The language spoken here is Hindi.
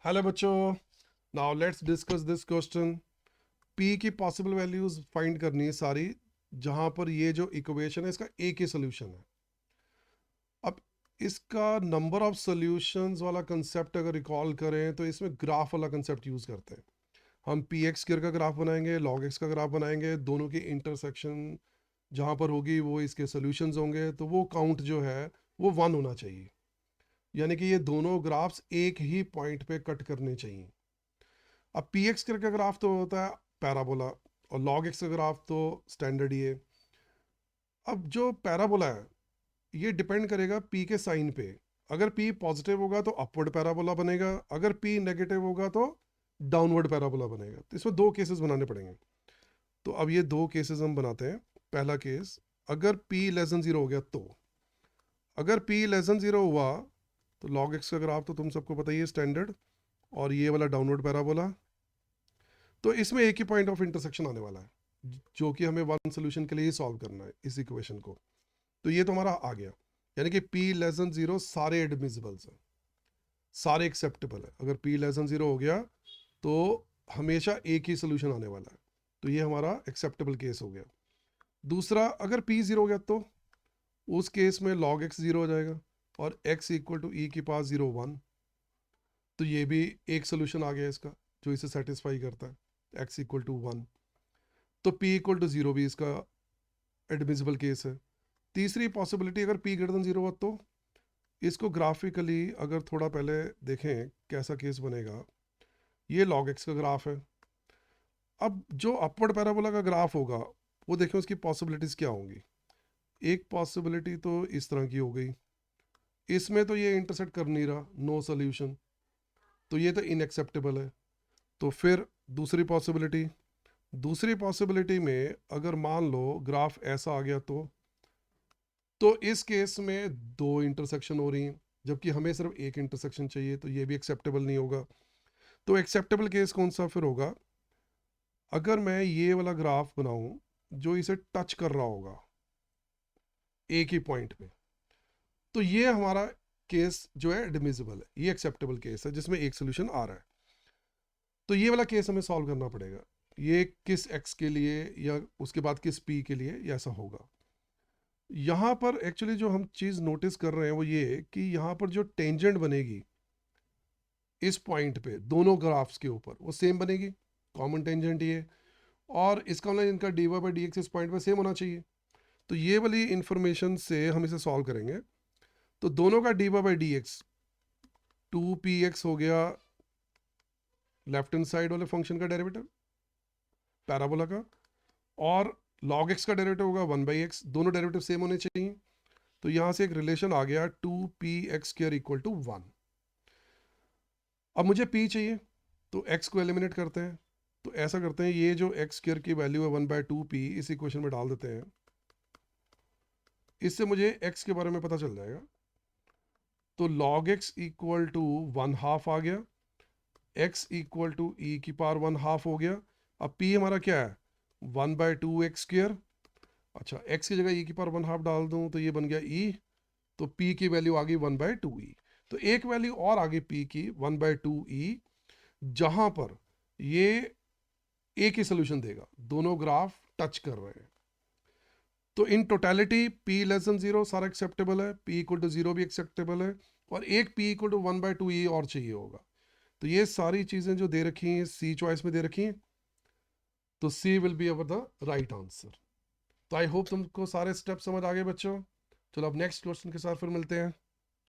हेलो बच्चों, now let's discuss this question. P की पॉसिबल वैल्यूज फाइंड करनी है सारी, जहां पर ये जो इक्वेशन है इसका एक ही सोल्यूशन है। अब इसका नंबर ऑफ सॉल्यूशंस वाला कंसेप्ट अगर रिकॉल करें तो इसमें ग्राफ वाला कंसेप्ट यूज करते हैं। हम पी एक्स स्क्वायर का ग्राफ बनाएंगे, लॉग एक्स का ग्राफ बनाएंगे, दोनों की इंटरसेक्शन जहां पर होगी वो इसके सोल्यूशंस होंगे, तो वो काउंट जो है वो 1 होना चाहिए। यानी कि ये दोनों ग्राफ्स एक ही पॉइंट पे कट करने चाहिए। अब पी एक्स का ग्राफ तो होता है पैराबोला, और लॉग एक्स का ग्राफ तो स्टैंडर्ड ही है। अब जो पैराबोला है ये डिपेंड करेगा पी के साइन पे। अगर पी पॉजिटिव होगा तो अपवर्ड पैराबोला बनेगा, अगर पी नेगेटिव होगा तो डाउनवर्ड पैराबोला बनेगा। तो इसमें दो केसेस बनाने पड़ेंगे। तो अब ये दो केसेस हम बनाते हैं। पहला केस, अगर पी लेस देन जीरो हो गया तो, अगर पी लेस देन जीरो हुआ तो लॉग एक्स का ग्राफ तो तुम सबको पता ही है स्टैंडर्ड, और ये वाला डाउनवर्ड पैराबोला। तो इसमें एक ही पॉइंट ऑफ इंटरसेक्शन आने वाला है, जो कि हमें वन सोल्यूशन के लिए ही सॉल्व करना है इस इक्वेशन को। तो ये तो हमारा आ गया, यानी कि पी लेस देन जीरो सारे एडमिसिबल्स हैं, सारे एक्सेप्टेबल है। अगर पी लेस देन जीरो हो गया तो हमेशा एक ही सोल्यूशन आने वाला है, तो ये हमारा एक्सेप्टेबल केस हो गया। दूसरा, अगर पी जीरो हो गया तो उस केस में लॉग एक्स जीरो हो जाएगा और एक्स इक्वल टू ई की पास जीरो वन। तो ये भी एक सोल्यूशन आ गया इसका जो इसे सेटिस्फाई करता है, एक्स इक्वल टू वन। तो पी इक्वल टू जीरो भी इसका एडमिसिबल केस है। तीसरी पॉसिबिलिटी, अगर पी ग्रेटर देन जीरो हो तो इसको ग्राफिकली अगर थोड़ा पहले देखें कैसा केस बनेगा। ये लॉग एक्स का ग्राफ है। अब जो अपवर्ड पैराबोला का ग्राफ होगा वो देखें उसकी पॉसिबिलिटीज़ क्या होंगी। एक पॉसिबिलिटी तो इस तरह की हो गई, इसमें तो ये इंटरसेक्ट कर नहीं रहा, नो सोल्यूशन, तो ये तो इनएक्सेप्टेबल है। तो फिर दूसरी पॉसिबिलिटी, दूसरी पॉसिबिलिटी में अगर मान लो ग्राफ ऐसा आ गया तो इस केस में दो इंटरसेक्शन हो रही हैं, जबकि हमें सिर्फ एक इंटरसेक्शन चाहिए, तो ये भी एक्सेप्टेबल नहीं होगा। तो एक्सेप्टेबल केस कौन सा फिर होगा, अगर मैं ये वाला ग्राफ बनाऊं जो इसे टच कर रहा होगा एक ही पॉइंट पे, तो ये हमारा केस जो है एडमिसिबल है, ये एक्सेप्टेबल केस है जिसमें एक सोल्यूशन आ रहा है। तो ये वाला केस हमें सॉल्व करना पड़ेगा, ये किस एक्स के लिए या उसके बाद किस पी के लिए ये ऐसा होगा। यहाँ पर एक्चुअली जो हम चीज़ नोटिस कर रहे हैं वो ये है कि यहाँ पर जो टेंजेंट बनेगी इस पॉइंट पे दोनों ग्राफ्स के ऊपर वो सेम बनेगी, कॉमन टेंजेंट ये, और इसका मतलब इनका D Y by D X इस पॉइंट पे सेम होना चाहिए। तो ये वाली इंफॉर्मेशन से हम इसे सॉल्व करेंगे। तो दोनों का D Y by D X two P X हो गया, लेफ्ट हैंड साइड वाले फंक्शन का डेरिवेटिव पैराबोला का, और लॉग एक्स का डेरिवेटिव होगा वन बाई एक्स, दोनों डेरिवेटिव सेम होने चाहिए। तो यहाँ से एक रिलेशन आ गया two P X square equal to one. अब मुझे p चाहिए, तो x को एलिमिनेट करते हैं। तो ऐसा करते हैं, ये जो x स्क्र की वैल्यू है वन बाई टू पी इस इक्वेशन में डाल देते हैं, इससे मुझे x के बारे में पता चल जाएगा। तो log x equal to one half आ गया, x इक्वल टू ई की पावर वन हाफ हो गया। अब p हमारा क्या है, one by to x square. अच्छा, x की जगह e की पावर वन हाफ डाल दूं तो ये बन गया e, तो p की वैल्यू आ गई वन बाई टू ई। तो एक वैल्यू और आ गई p की वन बाई टू ई, जहां पर ये एक ही सोल्यूशन देगा, दोनों ग्राफ टच कर रहे हैं। तो in totality p less than zero सारा एक्सेप्टेबल है, p इक्वल टू जीरो भी एक्सेप्टेबल है, और एक p equal to one by two E और चाहिए होगा। तो ये सारी चीज़ें जो दे रखी हैं सी चॉइस में दे रखी हैं, तो C will be our the right answer. तो आई होप तुमको सारे स्टेप समझ आ गए बच्चों। चलो अब नेक्स्ट क्वेश्चन के साथ फिर मिलते हैं।